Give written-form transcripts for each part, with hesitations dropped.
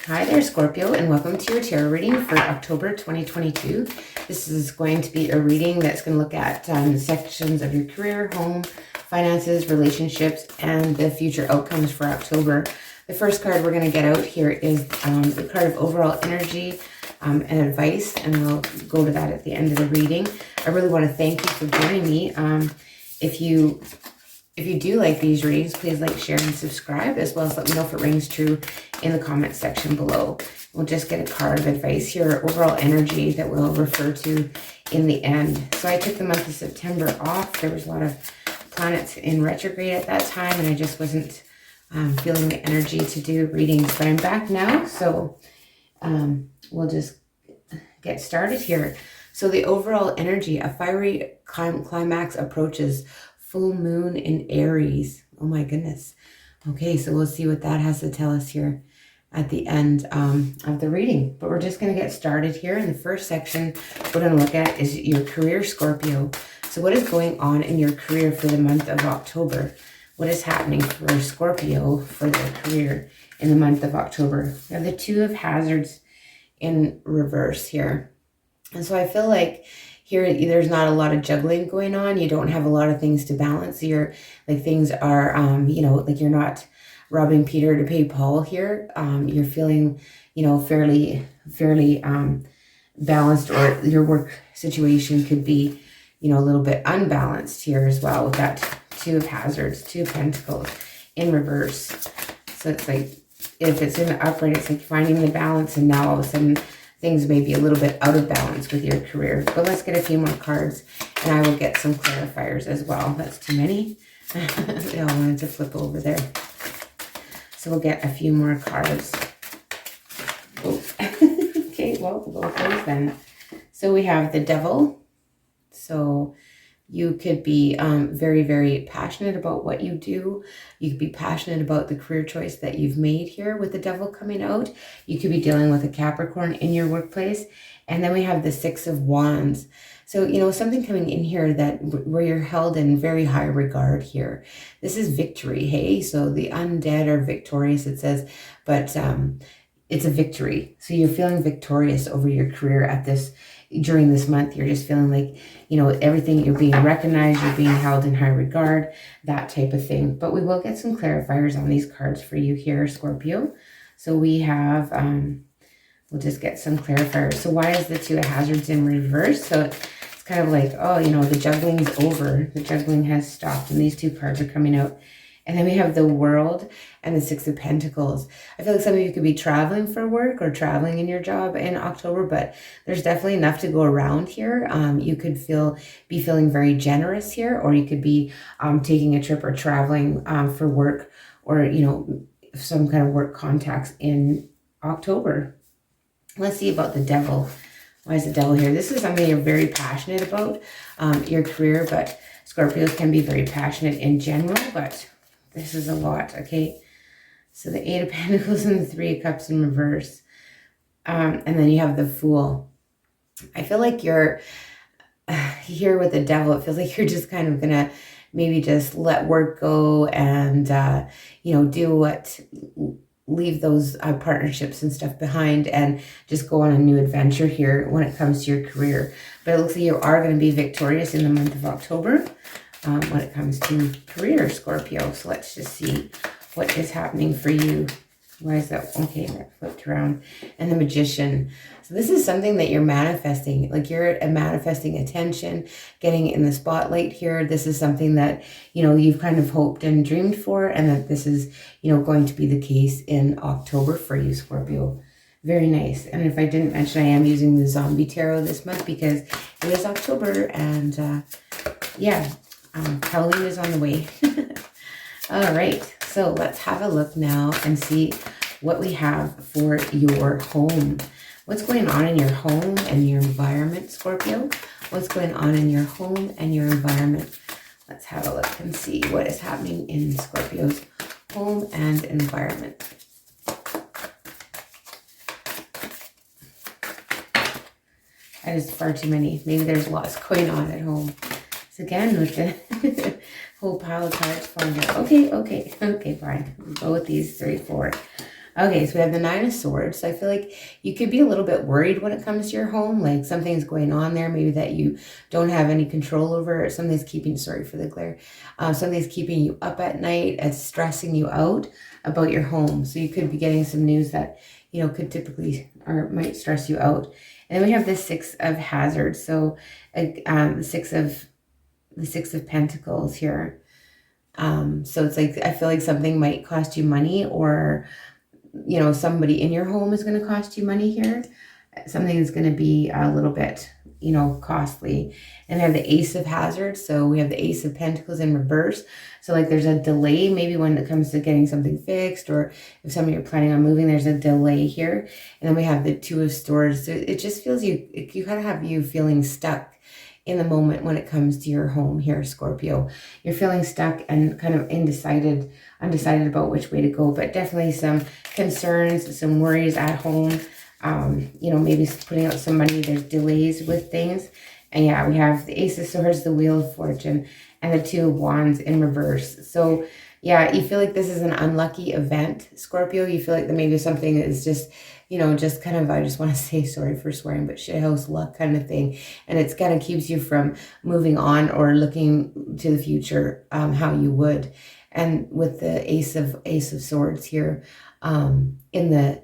Hi there, Scorpio, and welcome to your tarot reading for October 2022. This is going to be a reading that's going to look at sections of your career, home, finances, relationships, and the future outcomes for October. The first card we're going to get out here is the card of overall energy and advice, and we'll go to that at the end of the reading. I really want to thank you for joining me. If you do like these readings, please like, share, and subscribe, as well as let me know if it rings true in the comment section below. We'll just get a card of advice here, overall energy that we'll refer to in the end. So I took the month of September off. There was a lot of planets in retrograde at that time, and I just wasn't feeling the energy to do readings. But I'm back now, so we'll just get started here. So the overall energy, a fiery climax approaches. Full moon in Aries. Oh my goodness. Okay, so we'll see what that has to tell us here at the end of the reading. But we're just going to get started here. In the first section, we're going to look at is your career, Scorpio. So what is going on in your career for the month of October? What is happening for Scorpio for their career in the month of October? We have the Two of Hazards in reverse here. And so I feel like here, there's not a lot of juggling going on. You don't have a lot of things to balance. You're like things are, like you're not robbing Peter to pay Paul here. You're feeling, fairly balanced, or your work situation could be, a little bit unbalanced here as well with that Two of Hazards, Two of Pentacles in reverse. So it's like, if it's in the upright, it's like finding the balance, and now all of a sudden, things may be a little bit out of balance with your career. But let's get a few more cards, and I will get some clarifiers as well. That's too many. They all wanted to flip over there. So we'll get a few more cards. Oh. Okay, well, we'll go with those then. So we have the Devil. So you could be very, very passionate about what you do. You could be passionate about the career choice that you've made here with the Devil coming out. You could be dealing with a Capricorn in your workplace. And then we have the Six of Wands. So, something coming in here that where you're held in very high regard here. This is victory, hey? So the undead are victorious, it says, but it's a victory. So you're feeling victorious over your career during this month. You're just feeling like, everything, you're being recognized, you're being held in high regard, that type of thing. But we will get some clarifiers on these cards for you here, Scorpio. So we have, we'll just get some clarifiers. So why is the Two of Hazards in reverse? So it's kind of like, the juggling's over. The juggling has stopped, and these two cards are coming out. And then we have the World and the Six of Pentacles. I feel like some of you could be traveling for work or traveling in your job in October, but there's definitely enough to go around here. You could be feeling very generous here, or you could be taking a trip or traveling for work, or, some kind of work contacts in October. Let's see about the Devil. Why is the Devil here? This is something you're very passionate about, your career, but Scorpios can be very passionate in general, but this is a lot, okay? So the Eight of Pentacles and the Three of Cups in reverse. And then you have the Fool. I feel like you're here with the Devil. It feels like you're just kind of going to maybe just let work go and, leave those partnerships and stuff behind and just go on a new adventure here when it comes to your career. But it looks like you are going to be victorious in the month of October. When it comes to career, Scorpio. So let's just see what is happening for you. Why is that? Okay, that flipped around. And the Magician. So this is something that you're manifesting. Like you're manifesting attention, getting in the spotlight here. This is something that, you've kind of hoped and dreamed for, and that this is, going to be the case in October for you, Scorpio. Very nice. And if I didn't mention, I am using the Zombie Tarot this month because it is October, and Halloween is on the way. All right, so let's have a look now and see what we have for your home. What's going on in your home and your environment, Scorpio? What's going on in your home and your environment? Let's have a look and see what is happening in Scorpio's home and environment. That is far too many. Maybe there's lots going on at home. Again with the whole pile of cards falling out. Okay, fine. We'll go with these 3, 4. Okay, so we have the Nine of Swords. So I feel like you could be a little bit worried when it comes to your home, like something's going on there, maybe that you don't have any control over, or something's keeping, sorry for the glare, something's keeping you up at night, it's stressing you out about your home. So you could be getting some news that, you know, could typically, or might stress you out. And then we have the Six of Hazards. So the Six of Pentacles here. So it's like, I feel like something might cost you money, or you know, somebody in your home is going to cost you money here. Something is going to be a little bit, you know, costly. And I have the Ace of Hazards. So we have the Ace of Pentacles in reverse. So like there's a delay maybe when it comes to getting something fixed, or if somebody you're planning on moving, there's a delay here. And then we have the Two of Swords. So it just feels you kind of have you feeling stuck in the moment when it comes to your home here, Scorpio. You're feeling stuck and kind of undecided about which way to go, but definitely some concerns, some worries at home. You know, maybe putting out some money, there's delays with things. And yeah, we have the Ace of Swords, the Wheel of Fortune, and the Two of Wands in reverse. So yeah, you feel like this is an unlucky event, Scorpio. You feel like that maybe something is just, you know, just kind of, I just want to say, sorry for swearing, but shithouse luck kind of thing. And it's kind of keeps you from moving on or looking to the future how you would. And with the Ace of Swords here in the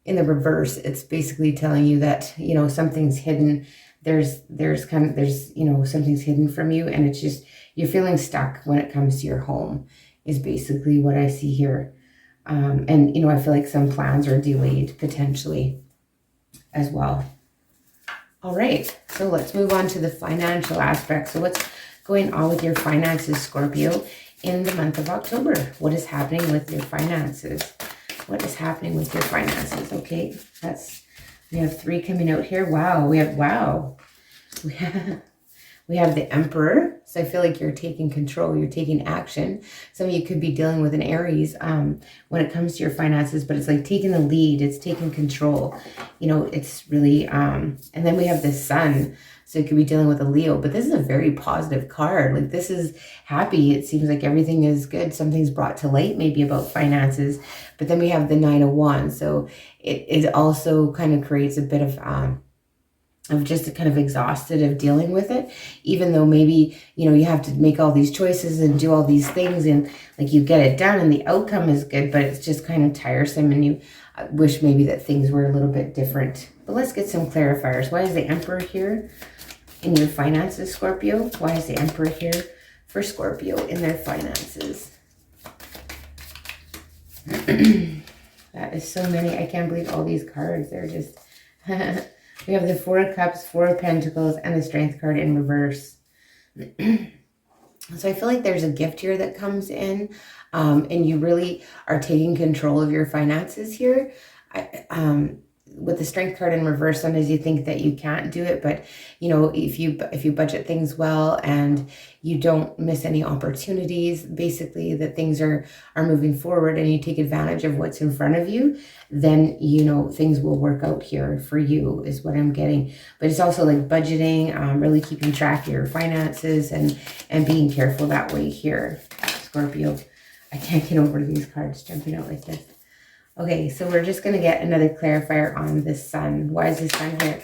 reverse, it's basically telling you that, you know, something's hidden. There's you know, something's hidden from you, and it's just, you're feeling stuck when it comes to your home is basically what I see here. And, you know, I feel like some plans are delayed potentially as well. All right, so let's move on to the financial aspect. So what's going on with your finances, Scorpio, in the month of October? What is happening with your finances? What is happening with your finances? Okay, we have 3 coming out here. Wow, we have we have the Emperor. So I feel like you're taking control, you're taking action. Some of you could be dealing with an Aries when it comes to your finances, but it's like taking the lead, it's taking control. You know, it's really, and then we have the Sun. So you could be dealing with a Leo, but this is a very positive card. Like this is happy. It seems like everything is good. Something's brought to light maybe about finances, but then we have the Nine of Wands. So it also kind of creates a bit of just kind of exhausted of dealing with it, even though maybe, you know, you have to make all these choices and do all these things, and like you get it done and the outcome is good, but it's just kind of tiresome, and you wish maybe that things were a little bit different. But let's get some clarifiers. Why is the Emperor here in your finances, Scorpio? Why is the Emperor here for Scorpio in their finances? That is so many. I can't believe all these cards. They're just... We have the Four of Cups, Four of Pentacles, and the Strength card in reverse. So I feel like there's a gift here that comes in, and you really are taking control of your finances here. With the Strength card in reverse, sometimes you think that you can't do it, but you know, if you budget things well and you don't miss any opportunities, basically that things are moving forward, and you take advantage of what's in front of you, then you know things will work out here for you is what I'm getting. But it's also like budgeting, really keeping track of your finances and being careful that way here, Scorpio. I can't get over these cards jumping out like this. Okay, so we're just going to get another clarifier on the Sun. Why is the Sun here?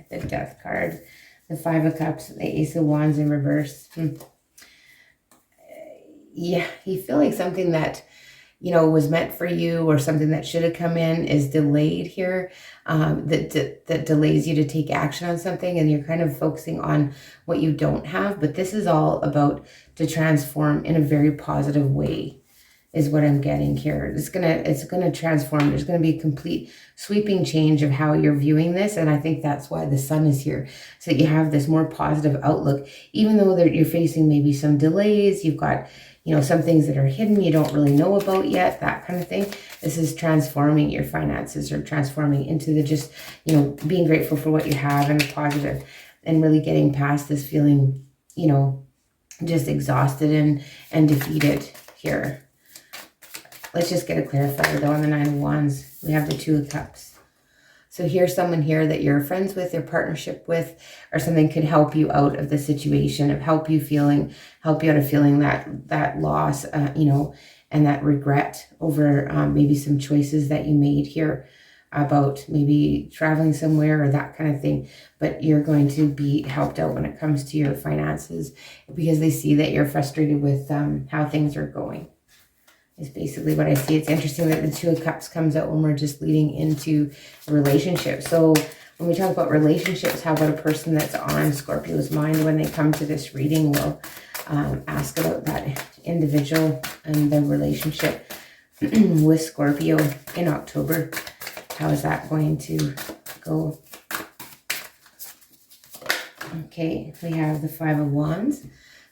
The Death card, the Five of Cups, the Ace of Wands in reverse. Yeah, you feel like something that, you know, was meant for you, or something that should have come in is delayed here, that delays you to take action on something, and you're kind of focusing on what you don't have. But this is all about to transform in a very positive way is what I'm getting here. It's gonna transform. There's gonna be a complete sweeping change of how you're viewing this, and I think that's why the Sun is here, so that you have this more positive outlook, even though you're facing maybe some delays. You've got, you know, some things that are hidden you don't really know about yet, that kind of thing. This is transforming your finances, or transforming into the just, you know, being grateful for what you have and positive, and really getting past this feeling, you know, just exhausted and defeated here. Let's just get a clarifier though on the Nine of Wands. We have the Two of Cups. So here's someone here that you're friends with or partnership with, or something could help you out of the situation, of help you out of feeling that loss, you know, and that regret over maybe some choices that you made here about maybe traveling somewhere or that kind of thing. But you're going to be helped out when it comes to your finances, because they see that you're frustrated with how things are going. Is basically what I see. It's interesting that the Two of Cups comes out when we're just leading into a relationship. So when we talk about relationships, how about a person that's on Scorpio's mind when they come to this reading? We'll ask about that individual and the relationship with Scorpio in October. How is that going to go? Okay, we have the Five of Wands.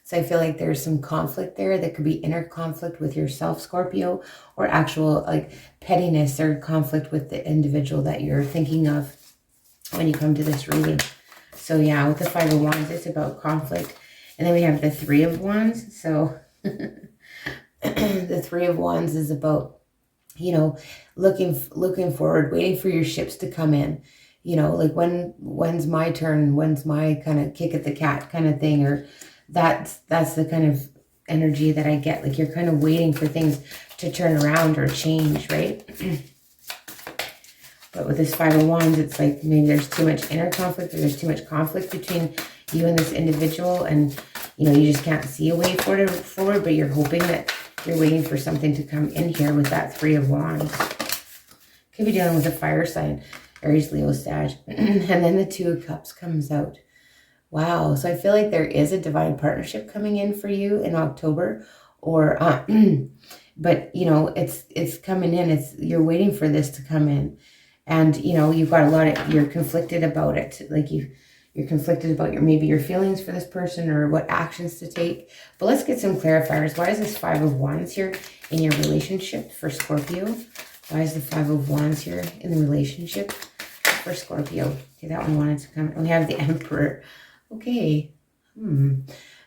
So I feel like there's some conflict there that could be inner conflict with yourself, Scorpio, or actual like pettiness or conflict with the individual that you're thinking of when you come to this reading. So yeah, with the Five of Wands, it's about conflict. And then we have the Three of Wands. So the Three of Wands is about, you know, looking forward, waiting for your ships to come in. You know, like when's my turn? When's my kind of kick at the cat kind of thing? Or that's the kind of energy that I get. Like you're kind of waiting for things to turn around or change, right? But with this Five of Wands, it's like maybe there's too much inner conflict, or there's too much conflict between you and this individual, and you know, you just can't see a way forward, but you're hoping that you're waiting for something to come in here with that Three of Wands. Could be dealing with a fire sign, Aries, Leo, Sag. And then the Two of Cups comes out. Wow. So I feel like there is a divine partnership coming in for you in October, or, but you know, it's coming in. You're waiting for this to come in, and you know, you've got you're conflicted about it. Like you're conflicted about maybe your feelings for this person or what actions to take. But let's get some clarifiers. Why is this Five of Wands here in your relationship for Scorpio? Why is the Five of Wands here in the relationship for Scorpio? Okay, that one wanted to come. We have the Emperor. Okay.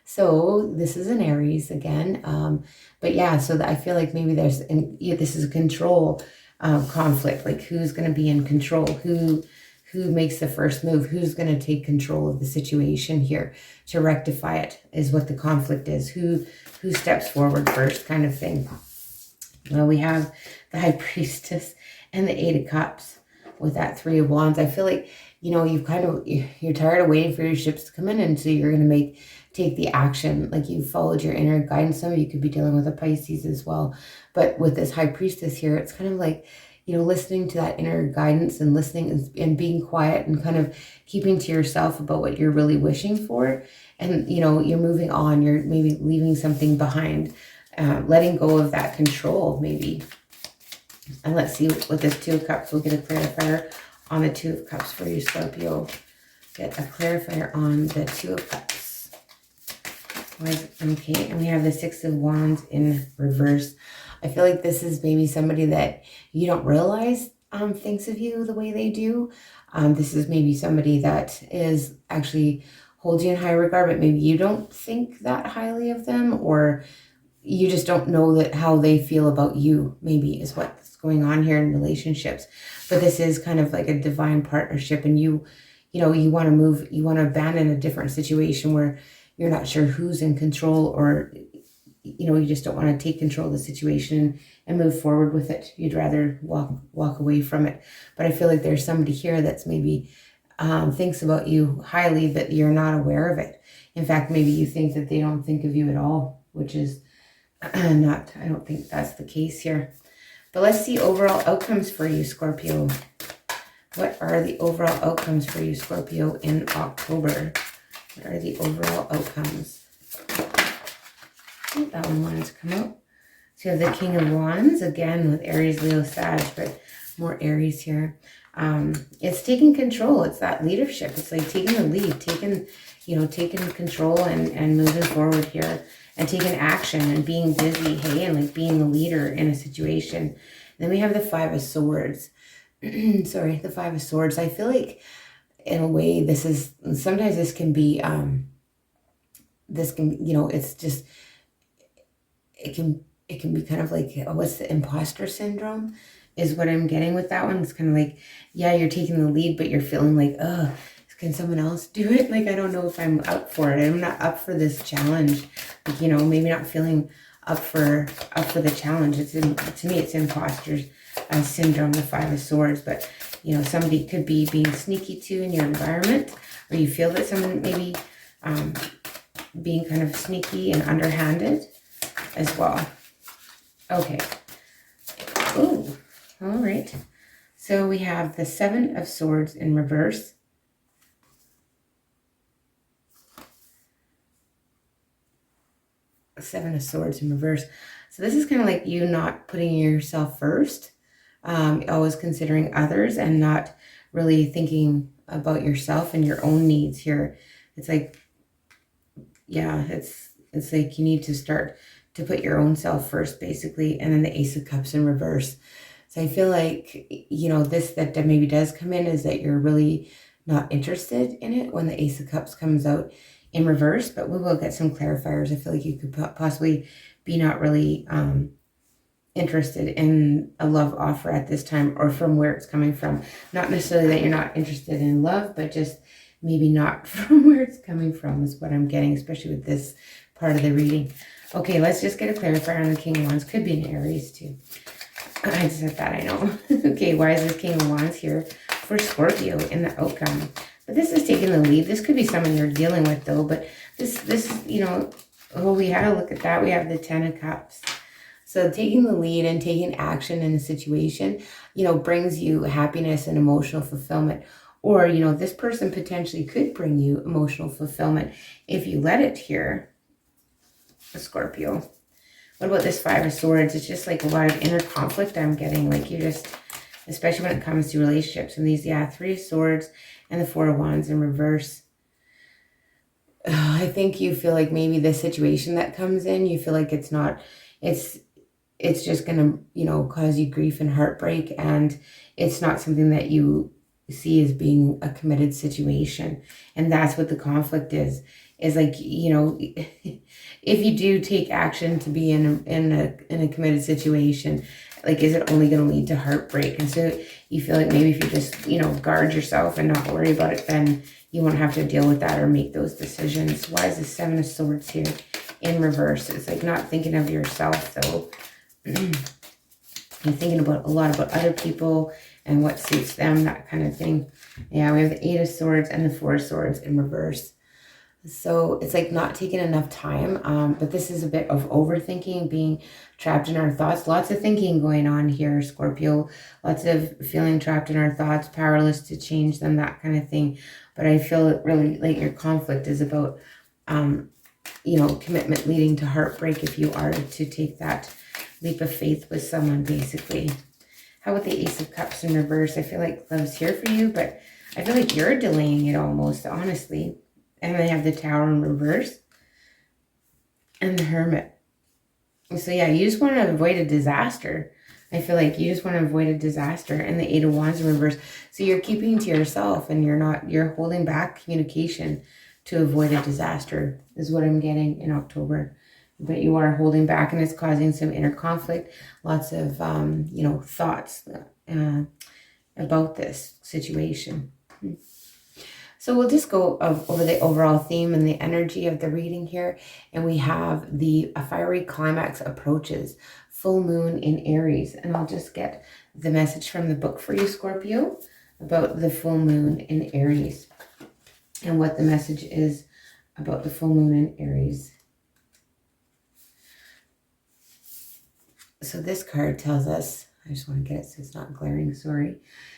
So this is an Aries again. But yeah, so I feel like maybe this is a control conflict. Like who's going to be in control? Who makes the first move? Who's going to take control of the situation here to rectify it is what the conflict is. Who steps forward first kind of thing. Well, we have the High Priestess and the Eight of Cups with that Three of Wands. I feel like, you know, you're tired of waiting for your ships to come in, and so you're going to take the action. Like you followed your inner guidance. Some of you could be dealing with a Pisces as well. But with this High Priestess here, it's kind of like, you know, listening to that inner guidance and listening and being quiet and kind of keeping to yourself about what you're really wishing for. And, you know, you're moving on. You're maybe leaving something behind, letting go of that control maybe. And let's see with this Two of Cups, we'll get a clarifier on the Two of Cups for you, Scorpio. Get a clarifier on the Two of Cups. Okay, and we have the Six of Wands in reverse. I feel like this is maybe somebody that you don't realize thinks of you the way they do. This is maybe somebody that is actually holds you in high regard, but maybe you don't think that highly of them, or you just don't know that how they feel about you, maybe is what's going on here in relationships. But this is kind of like a divine partnership, and you want to move, you want to abandon a different situation where you're not sure who's in control, or you know, you just don't want to take control of the situation and move forward with it. You'd rather walk away from it. But I feel like there's somebody here that's maybe thinks about you highly, but you're not aware of it. In fact, maybe you think that they don't think of you at all, which is I don't think that's the case here. But let's see overall outcomes for you, Scorpio. What are the overall outcomes for you, Scorpio, in October? What are the overall outcomes? I think that one wanted to come out. So you have the King of Wands, again with Aries, Leo, Sag, but more Aries here. It's taking control. It's that leadership. It's like taking the lead, taking control and moving forward here, and taking action and being busy, hey, and like being the leader in a situation. And then we have the Five of Swords. Sorry, the Five of Swords. I feel like in a way sometimes this can be, it's just, it it can be kind of like, what's the imposter syndrome is what I'm getting with that one. It's kind of like, yeah, you're taking the lead, but you're feeling like, oh, can someone else do it? Like, I don't know if I'm up for it. I'm not up for this challenge. Like, you know, maybe not feeling up for the challenge. To me, it's imposter syndrome, the Five of Swords. But, you know, somebody could be being sneaky too in your environment, or you feel that someone maybe being kind of sneaky and underhanded as well. Okay. Ooh, all right. So we have the Seven of Swords in reverse. Seven of Swords in reverse. So this is kind of like you not putting yourself first, always considering others and not really thinking about yourself and your own needs here. It's like, yeah, it's like you need to start to put your own self first, basically. And then the Ace of Cups in reverse. So I feel like, you know, this that maybe does come in is that you're really not interested in it when the Ace of Cups comes out in reverse, but we will get some clarifiers. I feel like you could possibly be not really interested in a love offer at this time, or from where it's coming from. Not necessarily that you're not interested in love, but just maybe not from where it's coming from is what I'm getting, especially with this part of the reading. Okay, let's just get a clarifier on the King of Wands. Could be an Aries too. I just said that, I know. Okay, why is this King of Wands here for Scorpio in the outcome? But this is taking the lead. This could be someone you're dealing with though, but this, you know, oh, we had a look at that. We have the Ten of Cups. So taking the lead and taking action in a situation, you know, brings you happiness and emotional fulfillment. Or, you know, this person potentially could bring you emotional fulfillment if you let it here, Scorpio. What about this Five of Swords? It's just like a lot of inner conflict I'm getting. Like you just, especially when it comes to relationships. And these, yeah, Three of Swords and the Four of Wands in reverse. I think you feel like maybe the situation that comes in, you feel like it's not, it's just going to, you know, cause you grief and heartbreak. And it's not something that you see as being a committed situation. And that's what the conflict is like, you know, if you do take action to be in a committed situation, like, is it only going to lead to heartbreak? And so you feel like maybe if you just, you know, guard yourself and not worry about it, then you won't have to deal with that or make those decisions. Why is the Seven of Swords here in reverse? It's like not thinking of yourself though. You're thinking about a lot about other people and what suits them, that kind of thing. Yeah, we have the Eight of Swords and the Four of Swords in reverse. So it's like not taking enough time, but this is a bit of overthinking, being trapped in our thoughts. Lots of thinking going on here, Scorpio. Lots of feeling trapped in our thoughts, powerless to change them, that kind of thing. But I feel it really like your conflict is about, you know, commitment leading to heartbreak if you are to take that leap of faith with someone, basically. How about the Ace of Cups in reverse? I feel like love's here for you, but I feel like you're delaying it almost, honestly. And I have the Tower in reverse and the Hermit. So yeah, you just want to avoid a disaster. I feel like you just want to avoid a disaster. And the Eight of Wands in reverse. So you're keeping to yourself and you're holding back communication to avoid a disaster is what I'm getting in October. But you are holding back and it's causing some inner conflict. Lots of, you know, thoughts about this situation. So we'll just go over the overall theme and the energy of the reading here. And we have a fiery climax approaches, full moon in Aries. And I'll just get the message from the book for you, Scorpio, about the full moon in Aries and what the message is about the full moon in Aries. So this card tells us, I just want to get it so it's not glaring, sorry.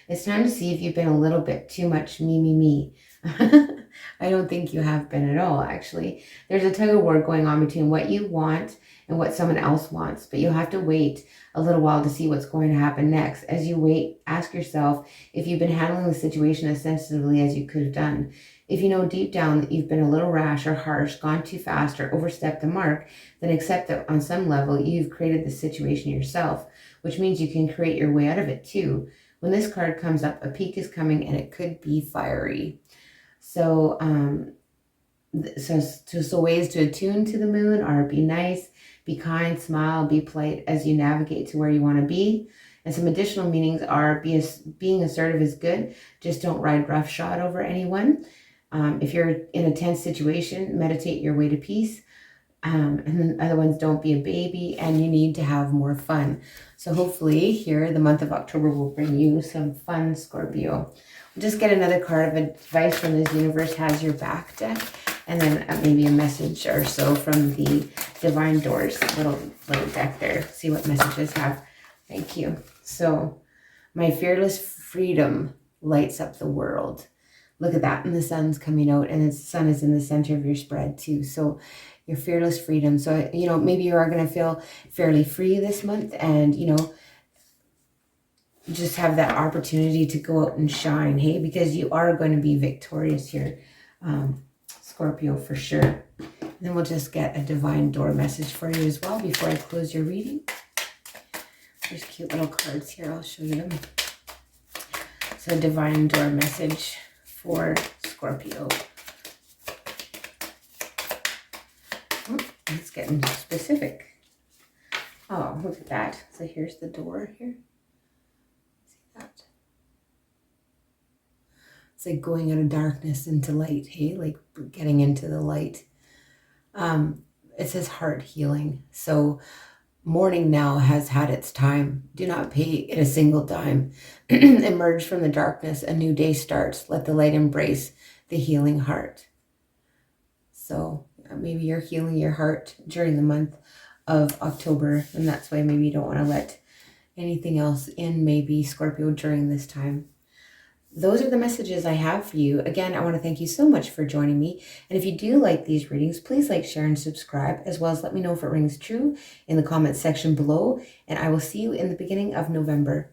It's time to see if you've been a little bit too much me. I don't think you have been at all, actually. There's a tug of war going on between what you want and what someone else wants, but you'll have to wait a little while to see what's going to happen next. As you wait, ask yourself if you've been handling the situation as sensitively as you could have done. If you know deep down that you've been a little rash or harsh, gone too fast, or overstepped the mark, then accept that on some level you've created the situation yourself, which means you can create your way out of it too. When this card comes up, a peak is coming and it could be fiery. So So ways to attune to the moon are be nice, be kind, smile, be polite as you navigate to where you want to be. And some additional meanings are being assertive is good. Just don't ride roughshod over anyone. If you're in a tense situation, meditate your way to peace. And then other ones, don't be a baby, and you need to have more fun. So hopefully here, the month of October will bring you some fun, Scorpio. We'll just get another card of advice from this Universe Has Your Back deck, and then maybe a message or so from the Divine Doors little deck there. See what messages have. Thank you. So, my fearless freedom lights up the world. Look at that, and the sun's coming out, and the sun is in the center of your spread too. So your fearless freedom. So, you know, maybe you are going to feel fairly free this month, and, you know, just have that opportunity to go out and shine, hey, because you are going to be victorious here, Scorpio, for sure. And then we'll just get a Divine Door message for you as well before I close your reading. There's cute little cards here. I'll show you them. So, Divine Door message for Scorpio. Oh, it's getting specific. Oh, look at that. So here's the door here. See that? It's like going out of darkness into light, hey? Like getting into the light. It says heart healing. So mourning now has had its time. Do not pay it a single dime. Emerge from the darkness. A new day starts. Let the light embrace the healing heart. So maybe you're healing your heart during the month of October, and that's why maybe you don't want to let anything else in, maybe, Scorpio, during this time. Those are the messages I have for you. Again, I want to thank you so much for joining me. And if you do like these readings, please like, share, and subscribe, as well as let me know if it rings true in the comments section below. And I will see you in the beginning of November.